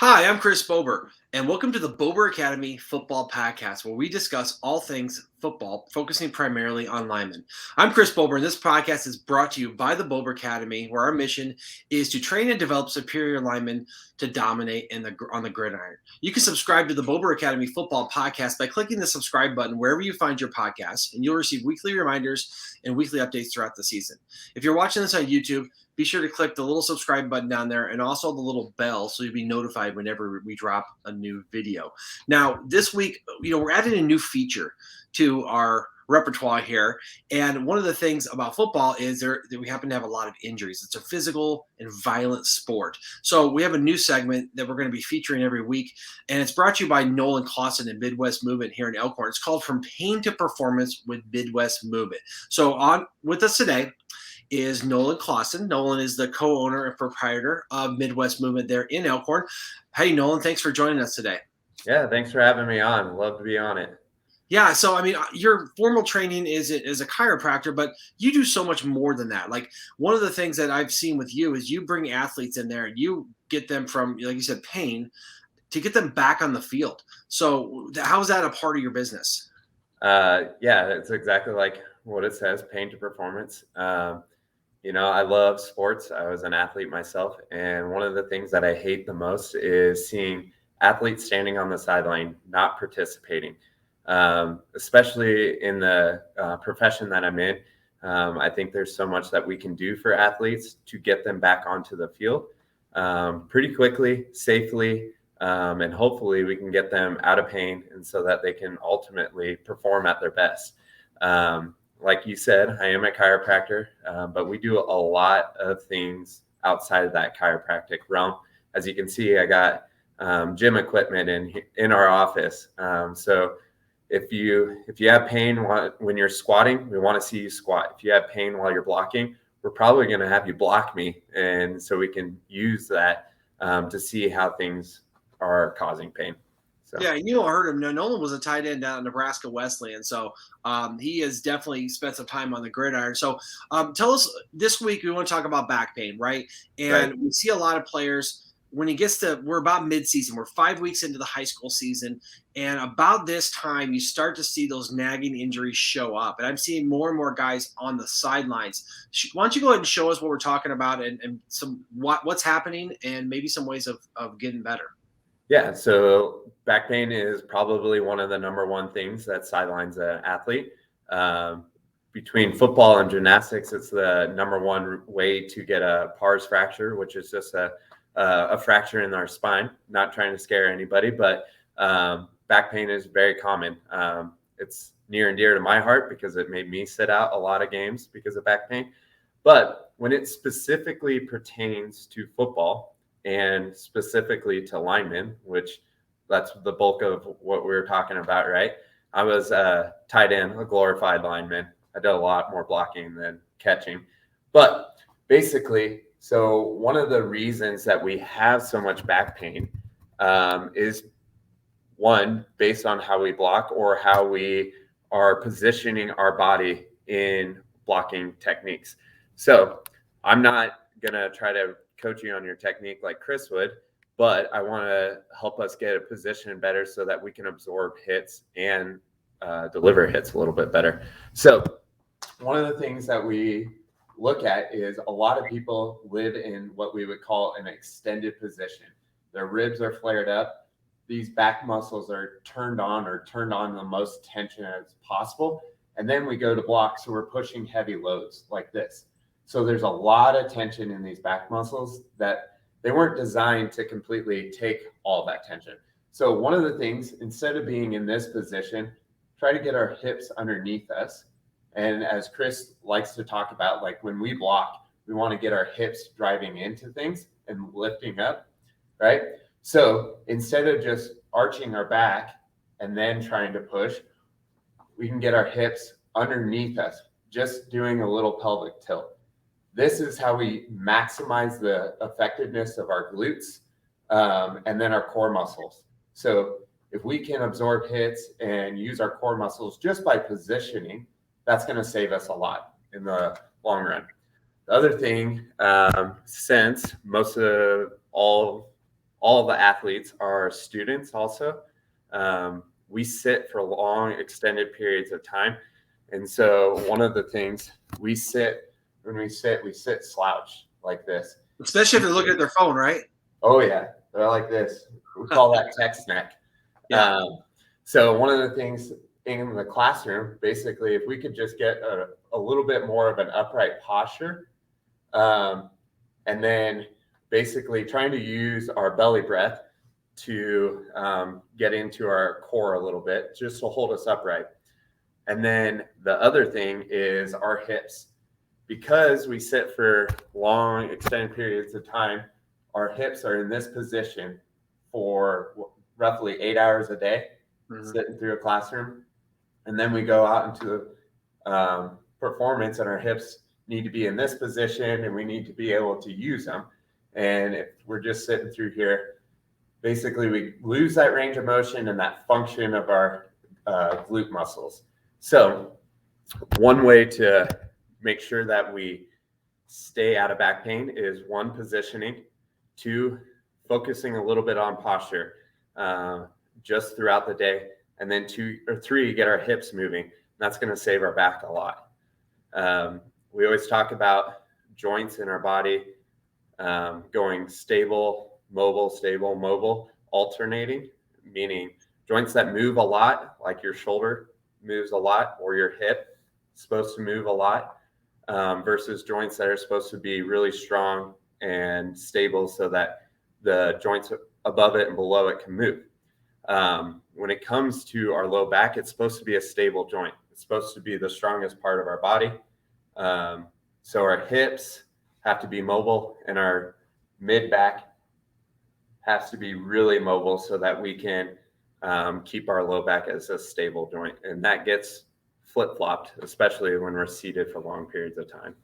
Hi, I'm Chris Bober, and welcome to the Bober Academy Football Podcast, where we discuss all things football, focusing primarily on linemen. I'm Chris Bober, and this podcast is brought to you by the Bober Academy, where our mission is to train and develop superior linemen to dominate on the gridiron. You can subscribe to the Bober Academy Football Podcast by clicking the subscribe button wherever you find your podcasts, and you'll receive weekly reminders and weekly updates throughout the season. If you're watching this on YouTube, be sure to click the little subscribe button down there and also the little bell so you'll be notified whenever we drop a new video. Now, this week, we're adding a new feature to our repertoire here. And one of the things about football is that we happen to have a lot of injuries. It's a physical and violent sport. So we have a new segment that we're going to be featuring every week. And it's brought to you by Nolan Clausen and Midwest Movement here in Elkhorn. It's called From Pain to Performance with Midwest Movement. So on with us today is Nolan Clausen. Nolan is the co-owner and proprietor of Midwest Movement there in Elkhorn. Hey, Nolan, thanks for joining us today. Yeah, thanks for having me on. Love to be on it. Yeah, so I mean, your formal training is a chiropractor, but you do so much more than that. Like one of the things that I've seen with you is you bring athletes in there and you get them from, like you said, pain to get them back on the field. So how is that a part of your business? Yeah, it's exactly like what it says, pain to performance. I love sports. I was an athlete myself. And one of the things that I hate the most is seeing athletes standing on the sideline, not participating, especially in the profession that I'm in. I think there's so much that we can do for athletes to get them back onto the field pretty quickly, safely, and hopefully we can get them out of pain and so that they can ultimately perform at their best. Like you said, I am a chiropractor, but we do a lot of things outside of that chiropractic realm. As you can see, I got gym equipment in our office. So if you have pain when you're squatting, we want to see you squat. If you have pain while you're blocking, we're probably going to have you block me, and so we can use that to see how things are causing pain. So. Yeah, heard him. Nolan was a tight end down at Nebraska Wesleyan, so he has definitely spent some time on the gridiron. So tell us, this week we want to talk about back pain, right? And we see a lot of players when it gets to, we're about mid-season, we're 5 weeks into the high school season, and about this time you start to see those nagging injuries show up. And I'm seeing more and more guys on the sidelines. Why don't you go ahead and show us what we're talking about and some what's happening and maybe some ways of getting better. Yeah, so back pain is probably one of the number one things that sidelines an athlete. Between football and gymnastics, it's the number one way to get a pars fracture, which is just a fracture in our spine. Not trying to scare anybody, but back pain is very common. It's near and dear to my heart because it made me sit out a lot of games because of back pain. But when it specifically pertains to football, and specifically to linemen, which that's the bulk of what we were talking about, right? I was a tight end, a glorified lineman. I did a lot more blocking than catching. But basically, so one of the reasons that we have so much back pain is, one, based on how we block or how we are positioning our body in blocking techniques. So I'm not going to try to coach you on your technique like Chris would, but I want to help us get a position better so that we can absorb hits and deliver hits a little bit better. So one of the things that we look at is a lot of people live in what we would call an extended position. Their ribs are flared up. These back muscles are turned on the most tension as possible. And then we go to block. So we're pushing heavy loads like this. So there's a lot of tension in these back muscles that they weren't designed to completely take all that tension. So one of the things, instead of being in this position, try to get our hips underneath us. And as Chris likes to talk about, like when we block, we want to get our hips driving into things and lifting up, right? So instead of just arching our back and then trying to push, we can get our hips underneath us, just doing a little pelvic tilt. This is how we maximize the effectiveness of our glutes and then our core muscles. So if we can absorb hits and use our core muscles just by positioning, that's going to save us a lot in the long run. The other thing, since most of all all the athletes are students also. We sit for long, extended periods of time. And so one of the things we sit slouched like this. Especially if they're looking at their phone, right? Oh, yeah. They're like this. We call that text neck. Yeah. So one of the things in the classroom, basically, if we could just get a little bit more of an upright posture, and then basically trying to use our belly breath to get into our core a little bit, just to hold us upright. And then the other thing is our hips. Because we sit for long, extended periods of time, our hips are in this position for roughly 8 hours a day, sitting through a classroom. And then we go out into performance, and our hips need to be in this position, and we need to be able to use them. And if we're just sitting through here, basically we lose that range of motion and that function of our glute muscles. So one way to make sure that we stay out of back pain is 1, positioning, 2, focusing a little bit on posture just throughout the day, and then 2 or 3, get our hips moving. That's going to save our back a lot. We always talk about joints in our body going stable, mobile, alternating, meaning joints that move a lot, like your shoulder moves a lot, or your hip is supposed to move a lot, versus joints that are supposed to be really strong and stable so that the joints above it and below it can move. When it comes to our low back, it's supposed to be a stable joint. It's supposed to be the strongest part of our body. So our hips have to be mobile, and our mid back has to be really mobile so that we can keep our low back as a stable joint. And that gets flip-flopped, especially when we're seated for long periods of time.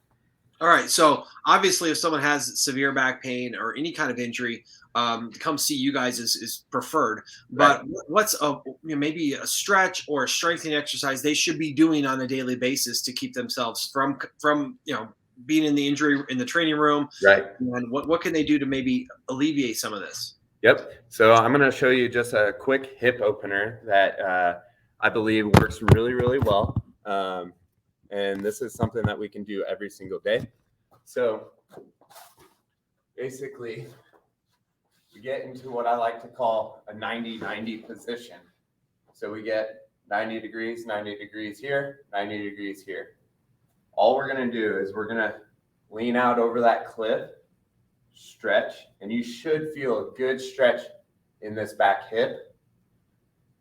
All right. So obviously, if someone has severe back pain or any kind of injury, to come see you guys is preferred. But Right. what's maybe a stretch or a strengthening exercise they should be doing on a daily basis to keep themselves from being in the injury in the training room? Right. And what can they do to maybe alleviate some of this? Yep. So I'm going to show you just a quick hip opener that I believe works really, really well. And this is something that we can do every single day. So basically, we get into what I like to call a 90-90 position. So we get 90 degrees here, 90 degrees here. All we're going to do is we're going to lean out over that cliff, stretch, and you should feel a good stretch in this back hip.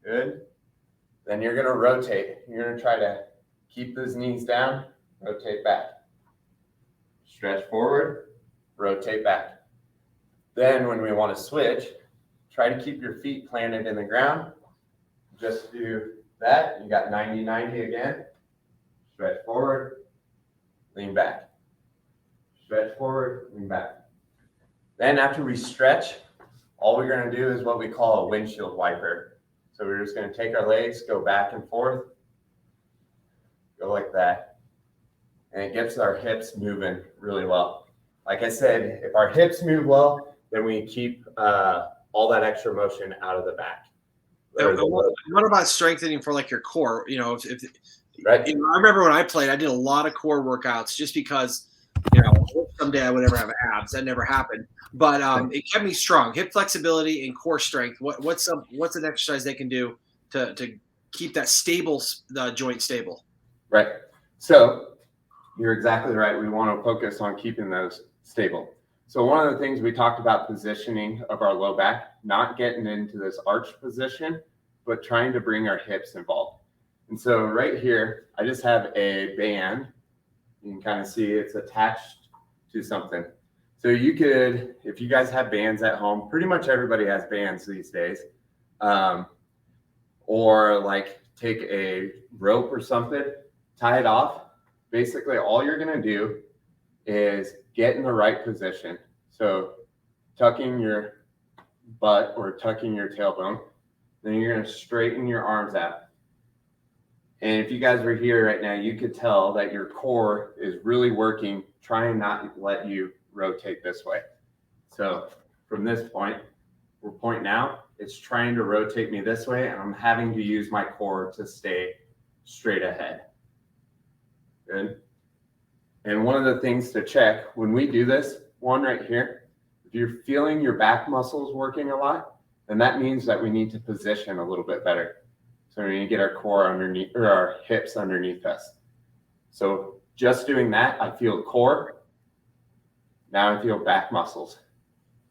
Good. Then you're going to rotate. You're going to try to keep those knees down, rotate back. Stretch forward, rotate back. Then when we want to switch, try to keep your feet planted in the ground. Just do that. You got 90-90 again. Stretch forward, lean back. Stretch forward, lean back. Then after we stretch, all we're going to do is what we call a windshield wiper. So we're just going to take our legs, go back and forth, go like that. And it gets our hips moving really well. Like I said, if our hips move well, then we keep all that extra motion out of the back. What about strengthening for like your core? Right. I remember when I played, I did a lot of core workouts just because, someday I would never have abs. That never happened. But it kept me strong. Hip flexibility and core strength. What's an exercise they can do to keep that the joint stable? Right. So you're exactly right. We want to focus on keeping those stable. So one of the things we talked about positioning of our low back, not getting into this arch position, but trying to bring our hips involved. And so right here, I just have a band. You can kind of see it's attached to something. So you could, if you guys have bands at home, pretty much everybody has bands these days. Or like take a rope or something, tie it off. Basically, all you're going to do is get in the right position. So tucking your butt or tucking your tailbone, then you're going to straighten your arms out. And if you guys were here right now, you could tell that your core is really working, trying not to let you rotate this way. So from this point, we're pointing out, it's trying to rotate me this way, and I'm having to use my core to stay straight ahead. Good. And one of the things to check when we do this one right here, if you're feeling your back muscles working a lot, then that means that we need to position a little bit better. So we need to get our core underneath, or our hips underneath us. So just doing that, I feel core. Now I feel back muscles,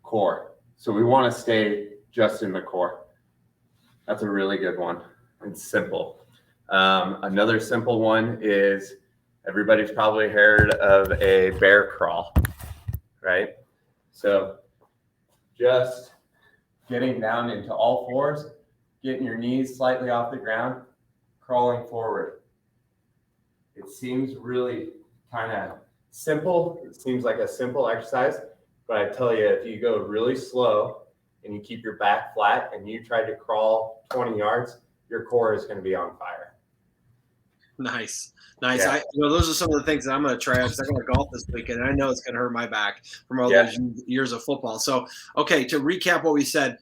core. So we want to stay just in the core. That's a really good one. It's simple. Another simple one is everybody's probably heard of a bear crawl, right? So just getting down into all fours, getting your knees slightly off the ground, crawling forward. It seems really kind of simple. It seems like a simple exercise, but I tell you, if you go really slow and you keep your back flat and you try to crawl 20 yards, your core is going to be on fire. Nice. Yeah. Those are some of the things that I'm going to try out because I'm going to golf this weekend, and I know it's going to hurt my back from all those years of football. So, okay, to recap what we said,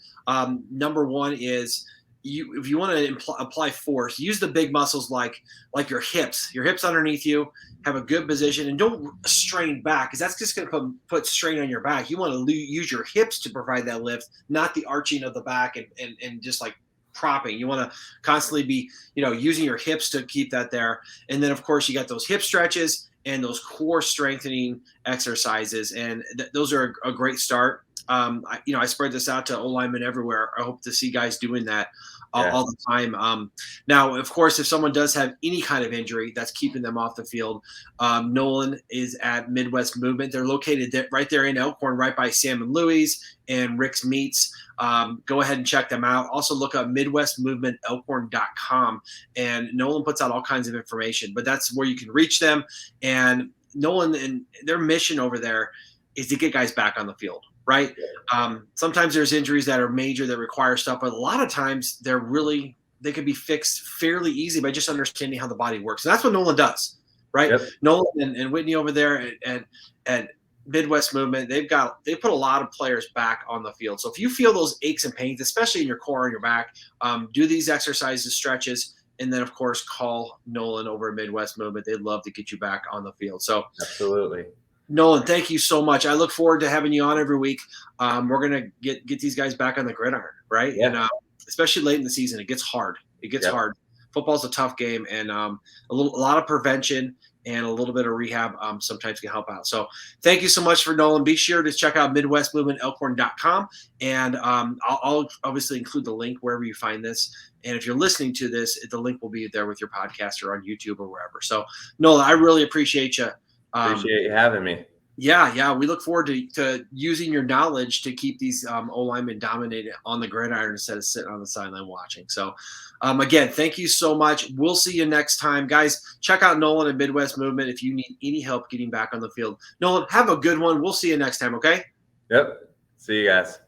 number one is if you want to apply force, use the big muscles like your hips underneath you, have a good position, and don't strain back because that's just going to put strain on your back. You want to use your hips to provide that lift, not the arching of the back and just like propping. You want to constantly be, using your hips to keep that there. And then of course you got those hip stretches and those core strengthening exercises. And those are a great start. I spread this out to O-linemen everywhere. I hope to see guys doing that all the time. Now, of course, if someone does have any kind of injury that's keeping them off the field, Nolan is at Midwest Movement. They're located right there in Elkhorn, right by Sam and Louie's and Rick's Meats. Go ahead and check them out. Also look up MidwestMovementElkhorn.com, and Nolan puts out all kinds of information, but that's where you can reach them. And Nolan and their mission over there is to get guys back on the field. Right. Sometimes there's injuries that are major that require stuff, but a lot of times they could be fixed fairly easy by just understanding how the body works. And that's what Nolan does. Right. Yep. Nolan and Whitney over there at Midwest Movement, they put a lot of players back on the field. So if you feel those aches and pains, especially in your core and your back, do these exercises, stretches, and then of course call Nolan over at Midwest Movement. They'd love to get you back on the field. So absolutely. Nolan, thank you so much. I look forward to having you on every week. We're going to get these guys back on the gridiron, right? Yeah. And especially late in the season, it gets hard. It gets hard. Football's a tough game, and a lot of prevention and a little bit of rehab sometimes can help out. So thank you so much for Nolan. Be sure to check out MidwestMovementElkhorn.com, and I'll obviously include the link wherever you find this. And if you're listening to this, the link will be there with your podcast or on YouTube or wherever. So Nolan, I really appreciate you. Appreciate you having me. Yeah. We look forward to using your knowledge to keep these O-linemen dominated on the gridiron instead of sitting on the sideline watching. So, again, thank you so much. We'll see you next time. Guys, check out Nolan and Midwest Movement if you need any help getting back on the field. Nolan, have a good one. We'll see you next time, okay? Yep. See you guys.